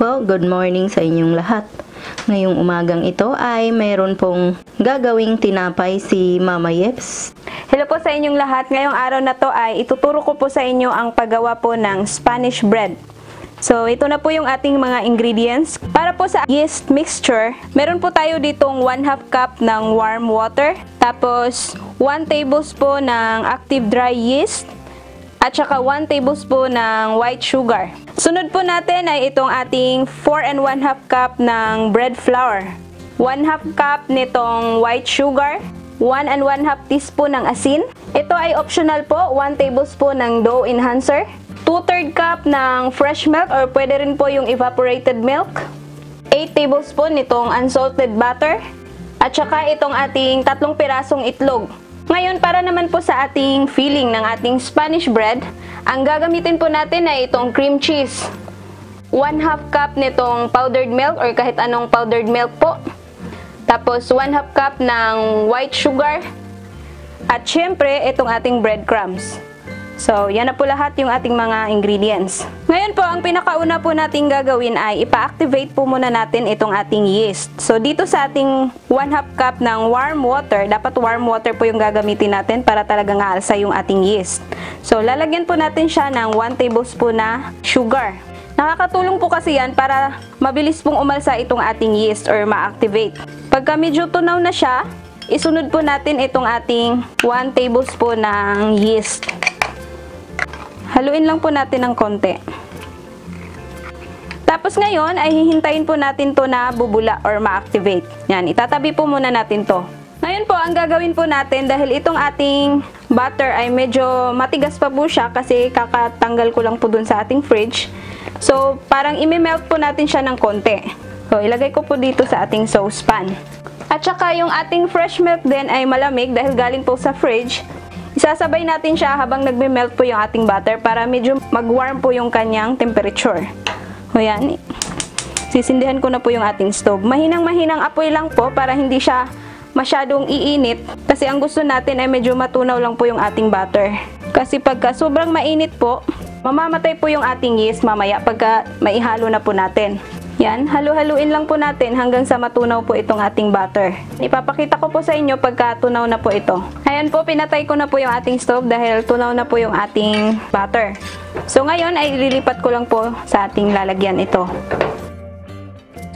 po, good morning sa inyong lahat. Ngayong umagang ito ay meron pong gagawing tinapay si Mama Yeps. Hello po sa inyong lahat. Ngayong araw na to ay ituturo ko po sa inyo ang paggawa po ng Spanish bread. So, ito na po yung ating mga ingredients. Para po sa yeast mixture, meron po tayo ditong 1/2 cup ng warm water, tapos 1 tablespoon ng active dry yeast, at saka 1 tablespoon ng white sugar. Sunod po natin ay itong ating 4 1/2 cup ng bread flour, 1/2 cup nitong white sugar, 1 1/2 teaspoon ng asin. Ito ay optional po, 1 tablespoon ng dough enhancer, 2/3 cup ng fresh milk or pwede rin po yung evaporated milk, 8 tablespoon nitong unsalted butter, at saka itong ating 3 pirasong itlog. Ngayon, para naman po sa ating filling ng ating Spanish bread, ang gagamitin po natin ay itong cream cheese. 1/2 cup nitong powdered milk or kahit anong powdered milk po. Tapos 1/2 cup ng white sugar. At syempre, itong ating breadcrumbs. So, yan na po lahat yung ating mga ingredients. Ngayon po, ang pinakauna po nating gagawin ay ipa-activate po muna natin itong ating yeast. So, dito sa ating 1/2 cup ng warm water, dapat warm water po yung gagamitin natin para talagang aalsa yung ating yeast. So, lalagyan po natin siya ng 1 tablespoon na sugar. Nakakatulong po kasi yan para mabilis pong umalsa itong ating yeast or ma-activate. Pagka medyo tunaw na siya, isunod po natin itong ating 1 tablespoon ng yeast. Haluin lang po natin ng konti. Tapos ngayon ay hihintayin po natin to na bubula or ma-activate. Yan, itatabi po muna natin to. Ngayon po, ang gagawin po natin dahil itong ating butter ay medyo matigas pa po siya kasi kakatanggal ko lang po dun sa ating fridge. So, parang imi-melt po natin siya ng konti. So, ilagay ko po dito sa ating saucepan. At saka yung ating fresh milk din ay malamig dahil galing po sa fridge. Isasabay natin siya habang nagme-melt po yung ating butter para medyo mag-warm po yung kanyang temperature. O yan, sisindihan ko na po yung ating stove. Mahinang-mahinang apoy lang po para hindi siya masyadong iinit kasi ang gusto natin ay medyo matunaw lang po yung ating butter. Kasi pagka sobrang mainit po, mamamatay po yung ating yeast mamaya pagka maihalo na po natin. Yan, halu-haluin lang po natin hanggang sa matunaw po itong ating butter. Ipapakita ko po sa inyo pagka tunaw na po ito. Ayan po, pinatay ko na po yung ating stove dahil tunaw na po yung ating butter. So ngayon ay ililipat ko lang po sa ating lalagyan ito.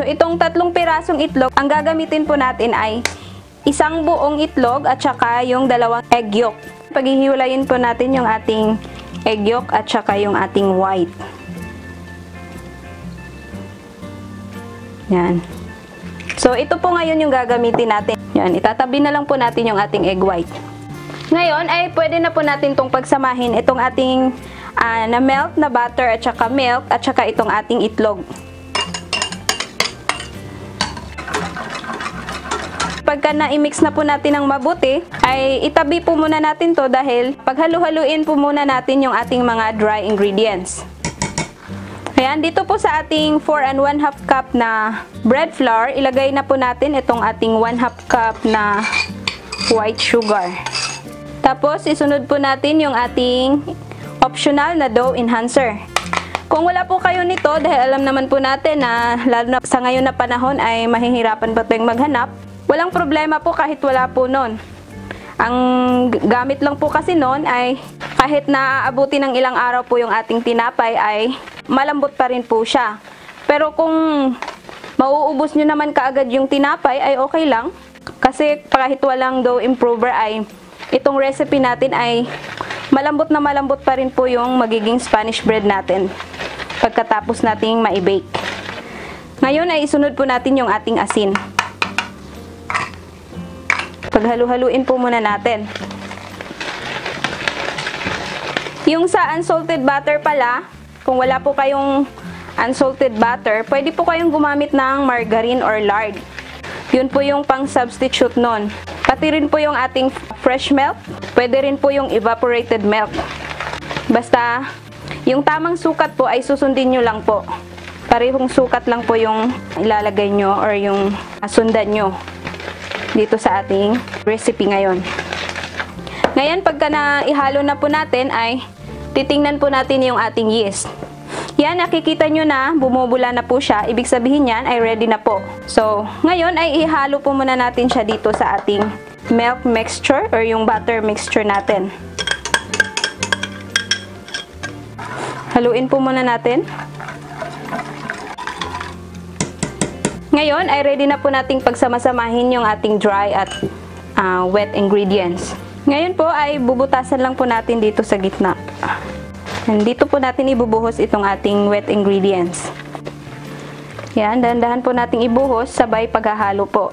So itong 3 pirasong itlog, ang gagamitin po natin ay isang buong itlog at saka yung 2 egg yolk. Paghihiwalayin po natin yung ating egg yolk at saka yung ating white. Yan. So, ito po ngayon yung gagamitin natin. Yan, itatabi na lang po natin yung ating egg white. Ngayon, ay pwede na po natin itong pagsamahin. Itong ating na-melt na butter at saka milk at saka itong ating itlog. Pagka na-mix na po natin ng mabuti, ay itabi po muna natin to dahil paghalu-haluin po muna natin yung ating mga dry ingredients. Ayan, dito po sa ating 4 1/2 cup na bread flour, ilagay na po natin itong ating 1/2 cup na white sugar. Tapos, isunod po natin yung ating optional na dough enhancer. Kung wala po kayo nito, dahil alam naman po natin na lalo na sa ngayon na panahon ay mahihirapan pa tayong maghanap, walang problema po kahit wala po nun. Ang gamit lang po kasi nun ay kahit na aabuti ng ilang araw po yung ating tinapay ay malambot pa rin po siya. Pero kung mauubos nyo naman kaagad yung tinapay ay okay lang. Kasi kahit walang dough improver ay itong recipe natin ay malambot na malambot pa rin po yung magiging Spanish bread natin pagkatapos nating ma-bake. Ngayon ay isunod po natin yung ating asin. Paghalu-haluin po muna natin. Yung sa unsalted butter pala, kung wala po kayong unsalted butter, pwede po kayong gumamit ng margarine or lard. Yun po yung pang-substitute nun. Pati rin po yung ating fresh milk, pwede rin po yung evaporated milk. Basta, yung tamang sukat po ay susundin nyo lang po. Parehong sukat lang po yung ilalagay nyo or yung sundan nyo dito sa ating recipe ngayon. Ngayon, pagka na ihalo na po natin ay titingnan po natin yung ating yeast. Yan, nakikita nyo na bumubula na po siya. Ibig sabihin yan ay ready na po. So, ngayon ay ihalo po muna natin siya dito sa ating milk mixture or yung butter mixture natin. Haluin po muna natin. Ngayon ay ready na po nating pagsamasamahin yung ating dry at wet ingredients. Ngayon po ay bubutasan lang po natin dito sa gitna. And dito po natin ibubuhos itong ating wet ingredients. Yan, dahan-dahan po nating ibuhos sabay paghahalo po.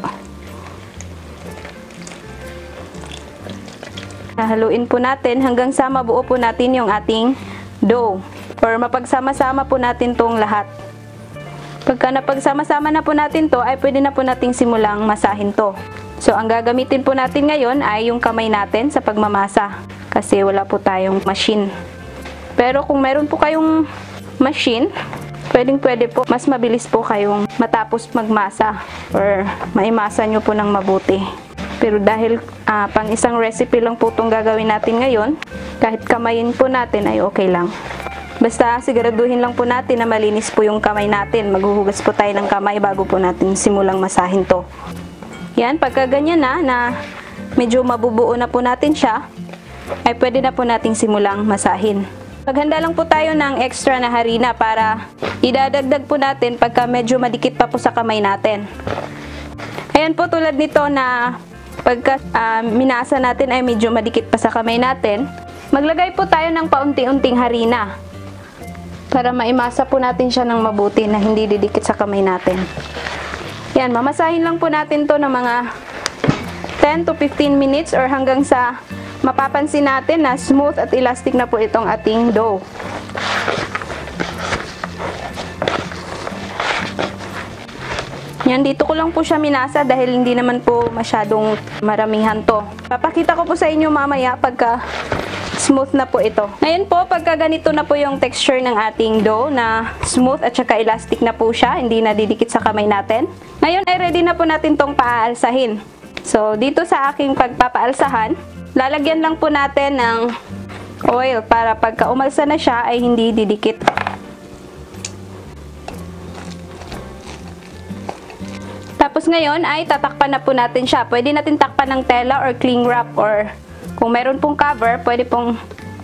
Haluin po natin hanggang sa mabuo po natin yung ating dough. Or mapagsama-sama po natin tong lahat. Pagka napagsama-sama na po natin to, ay pwede na po nating simulang masahin to. So, ang gagamitin po natin ngayon ay yung kamay natin sa pagmamasa. Kasi wala po tayong machine. Pero kung meron po kayong machine, pwede po, mas mabilis po kayong matapos magmasa or maimasa nyo po ng mabuti. Pero dahil pang isang recipe lang po itong gagawin natin ngayon, kahit kamayin po natin ay okay lang. Basta siguraduhin lang po natin na malinis po yung kamay natin. Maghuhugas po tayo ng kamay bago po natin simulang masahin to. Yan, pagka ganyan na medyo mabubuo na po natin siya, ay pwede na po nating simulang masahin. Maghanda lang po tayo ng extra na harina para idadagdag po natin pagka medyo madikit pa po sa kamay natin. Ayan po, tulad nito na pagka minasa natin ay medyo madikit pa sa kamay natin, maglagay po tayo ng paunti-unting harina para maimasa po natin siya ng mabuti na hindi didikit sa kamay natin. Yan, mamasahin lang po natin to ng mga 10 to 15 minutes or hanggang sa mapapansin natin na smooth at elastic na po itong ating dough. Yan, dito ko lang po siya minasa dahil hindi naman po masyadong maramihan to. Papakita ko po sa inyo mamaya pagka smooth na po ito. Ngayon po, pagka ganito na po yung texture ng ating dough na smooth at saka elastic na po siya, hindi na didikit sa kamay natin. Ngayon ay ready na po natin tong paaalsahin. So, dito sa aking pagpapaalsahan, lalagyan lang po natin ng oil para pagka umalsa na siya ay hindi didikit. Tapos ngayon ay tatakpan na po natin siya. Pwede natin takpan ng tela or cling wrap or kung meron pong cover, pwede pong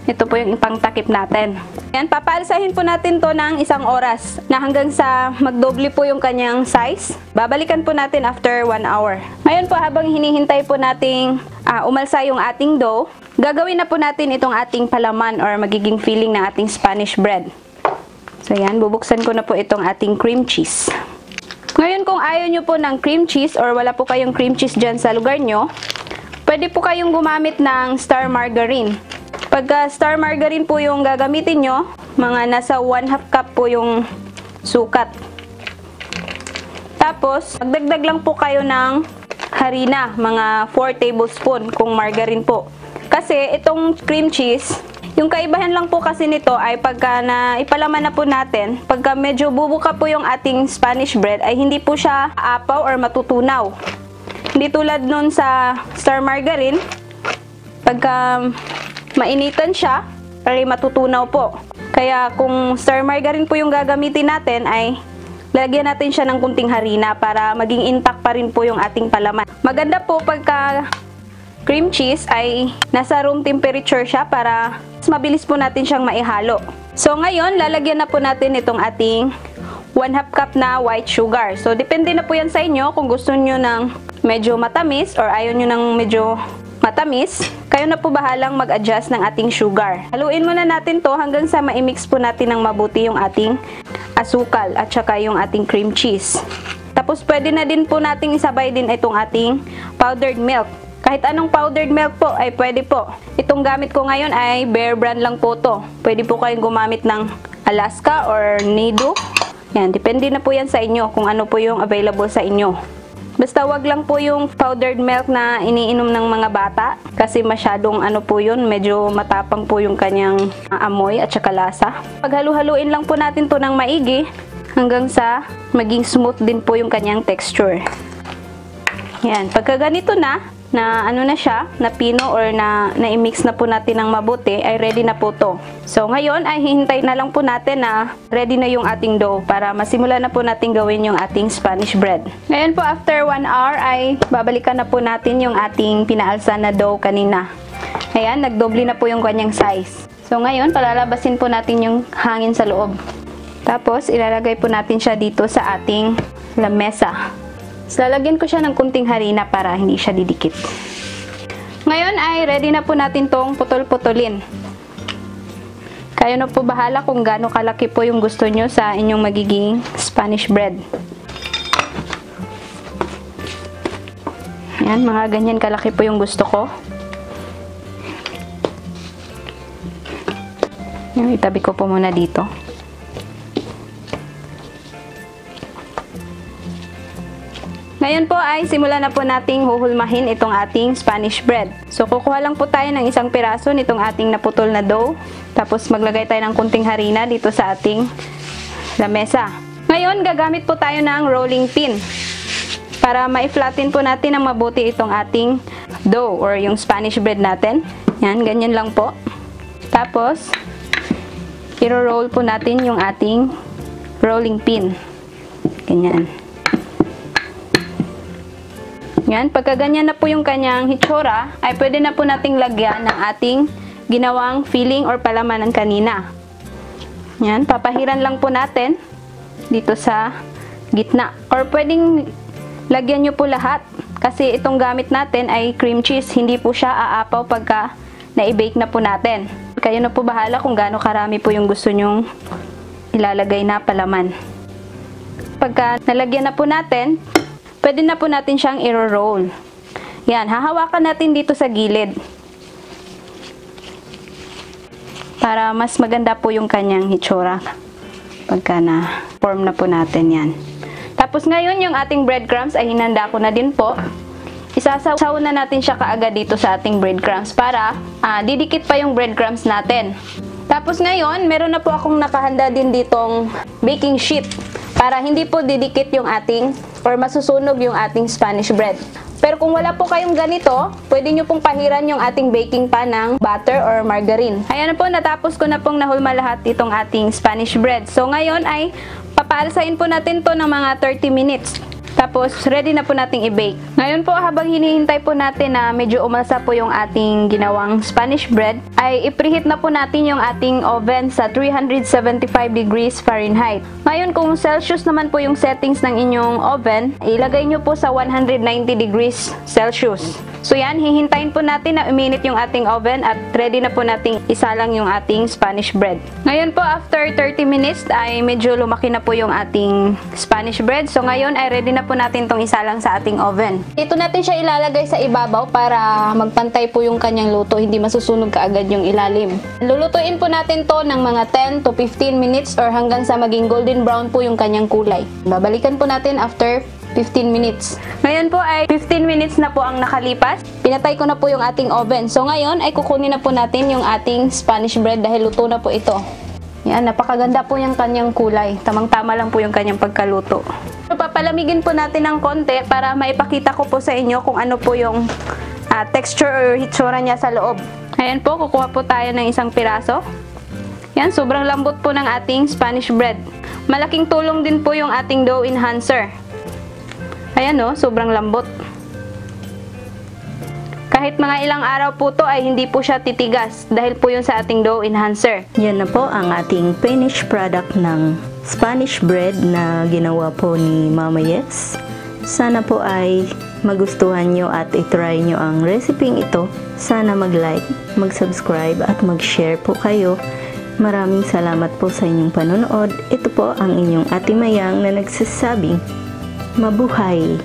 ito po yung ipangtakip natin. Yan, papaalsahin po natin to ng 1 oras na hanggang sa magdoble po yung kanyang size. Babalikan po natin after 1 hour. Ngayon po, habang hinihintay po nating umalsa yung ating dough, gagawin na po natin itong ating palaman or magiging filling ng ating Spanish bread. So yan, bubuksan ko na po itong ating cream cheese. Ngayon, kung ayaw nyo po ng cream cheese or wala po kayong cream cheese dyan sa lugar nyo, pwede po kayong gumamit ng star margarine. Pagka star margarine po yung gagamitin nyo, mga nasa 1/2 cup po yung sukat. Tapos, magdagdag lang po kayo ng harina, mga 4 tablespoon kung margarine po. Kasi itong cream cheese, yung kaibahan lang po kasi nito ay pagka na ipalaman na po natin, pagka medyo bubuka po yung ating Spanish bread, ay hindi po siya aapaw or matutunaw. Hindi tulad nun sa star margarine, pagka mainitan siya, ay matutunaw po. Kaya kung star margarine po yung gagamitin natin, ay lagyan natin siya ng kunting harina para maging intact pa rin po yung ating palaman. Maganda po pagka cream cheese ay nasa room temperature siya para mas mabilis po natin siyang maihalo. So ngayon, lalagyan na po natin itong ating 1/2 cup na white sugar. So depende na po yan sa inyo kung gusto nyo ng medyo matamis or ayaw nyo ng medyo matamis. Kayo na po bahalang mag-adjust ng ating sugar. Haluin muna natin to hanggang sa ma-mix po natin ng mabuti yung ating asukal at saka yung ating cream cheese. Tapos pwede na din po nating isabay din itong ating powdered milk. Kahit anong powdered milk po ay pwede po. Itong gamit ko ngayon ay Bear Brand lang po to. Pwede po kayong gumamit ng Alaska or Nido. Yan, depende na po yan sa inyo kung ano po yung available sa inyo. Basta wag lang po yung powdered milk na iniinom ng mga bata kasi masyadong ano po yun, medyo matapang po yung kanyang amoy at saka lasa. Paghalu-haluin lang po natin to ng maigi hanggang sa maging smooth din po yung kanyang texture. Yan, pagka ganito na ano na siya, na pino or na-mix na po natin ng mabuti, ay ready na po to. So, ngayon ay hihintay na lang po natin na ready na yung ating dough para masimula na po natin gawin yung ating Spanish bread. Ngayon po, after 1 hour ay babalikan na po natin yung ating pinaalsa na dough kanina. Ayan, nagdoble na po yung kanyang size. So, ngayon, palalabasin po natin yung hangin sa loob. Tapos, ilalagay po natin siya dito sa ating lamesa. So, lalagyan ko siya ng kunting harina para hindi siya didikit. Ngayon ay ready na po natin tong putol-putulin. Kayo na po bahala kung gaano kalaki po yung gusto nyo sa inyong magiging Spanish bread. Ayan, mga ganyan kalaki po yung gusto ko. Ayan, itabi ko po muna dito. Ngayon po ay simula na po nating huhulmahin itong ating Spanish bread. So, kukuha lang po tayo ng isang piraso nitong ating naputol na dough. Tapos, maglagay tayo ng kunting harina dito sa ating lamesa. Ngayon, gagamit po tayo ng rolling pin para ma-flatten po natin ng mabuti itong ating dough or yung Spanish bread natin. Yan, ganyan lang po. Tapos, i-roll po natin yung ating rolling pin. Ganyan. Yan, pagka ganyan na po yung kanyang hitsura, ay pwede na po nating lagyan ng ating ginawang filling or palamanan kanina. Yan, papahiran lang po natin dito sa gitna. Or pwedeng lagyan nyo po lahat kasi itong gamit natin ay cream cheese. Hindi po siya aapaw pagka na-bake na po natin. Kayo na po bahala kung gaano karami po yung gusto nyong ilalagay na palaman. Pagka nalagyan na po natin, pwede na po natin siyang i-roll. Yan, hahawakan natin dito sa gilid. Para mas maganda po yung kanyang hitsura. Pagka na-form na po natin yan. Tapos ngayon, yung ating breadcrumbs ay hinanda ko na din po. Isasaw na natin siya kaagad dito sa ating breadcrumbs para didikit pa yung breadcrumbs natin. Tapos ngayon, meron na po akong nakahanda din ditong baking sheet para hindi po didikit yung ating or masusunog yung ating Spanish bread. Pero kung wala po kayong ganito, pwede nyo pong pahiran yung ating baking pan ng butter or margarine. Ayan na po, natapos ko na pong nahulma lahat itong ating Spanish bread. So ngayon ay papaalsain po natin to ng mga 30 minutes. Tapos, ready na po nating i-bake. Ngayon po, habang hinihintay po natin na medyo umalsa po yung ating ginawang Spanish bread, ay i-preheat na po natin yung ating oven sa 375 degrees Fahrenheit. Ngayon, kung Celsius naman po yung settings ng inyong oven, ilagay nyo po sa 190 degrees Celsius. So yan, hihintayin po natin na uminit yung ating oven at ready na po nating isalang yung ating Spanish bread. Ngayon po, after 30 minutes, ay medyo lumaki na po yung ating Spanish bread. So ngayon, ay ready na po natin itong isalang sa ating oven. Dito natin siya ilalagay sa ibabaw para magpantay po yung kanyang luto, hindi masusunog kaagad yung ilalim. Lulutuin po natin to ng mga 10 to 15 minutes or hanggang sa maging golden brown po yung kanyang kulay. Babalikan po natin after 15 minutes. Ngayon po ay 15 minutes na po ang nakalipas. Pinatay ko na po yung ating oven. So ngayon ay kukunin na po natin yung ating Spanish bread dahil luto na po ito. Yan, napakaganda po yung kanyang kulay. Tamang-tama lang po yung kanyang pagkaluto. So, papalamigin po natin ng konti para maipakita ko po sa inyo kung ano po yung texture or hitsura niya sa loob. Ayan po, kukuha po tayo ng isang piraso. Yan, sobrang lambot po ng ating Spanish bread. Malaking tulong din po yung ating dough enhancer. Ayan o, sobrang lambot. Kahit mga ilang araw po to ay hindi po siya titigas dahil po yun sa ating dough enhancer. Yan na po ang ating finished product ng Spanish bread na ginawa po ni Mama Yes. Sana po ay magustuhan nyo at itry nyo ang recipe ito. Sana mag-like, mag-subscribe at mag-share po kayo. Maraming salamat po sa inyong panonood. Ito po ang inyong Ate Mayang na nagsasabing, mabuhay!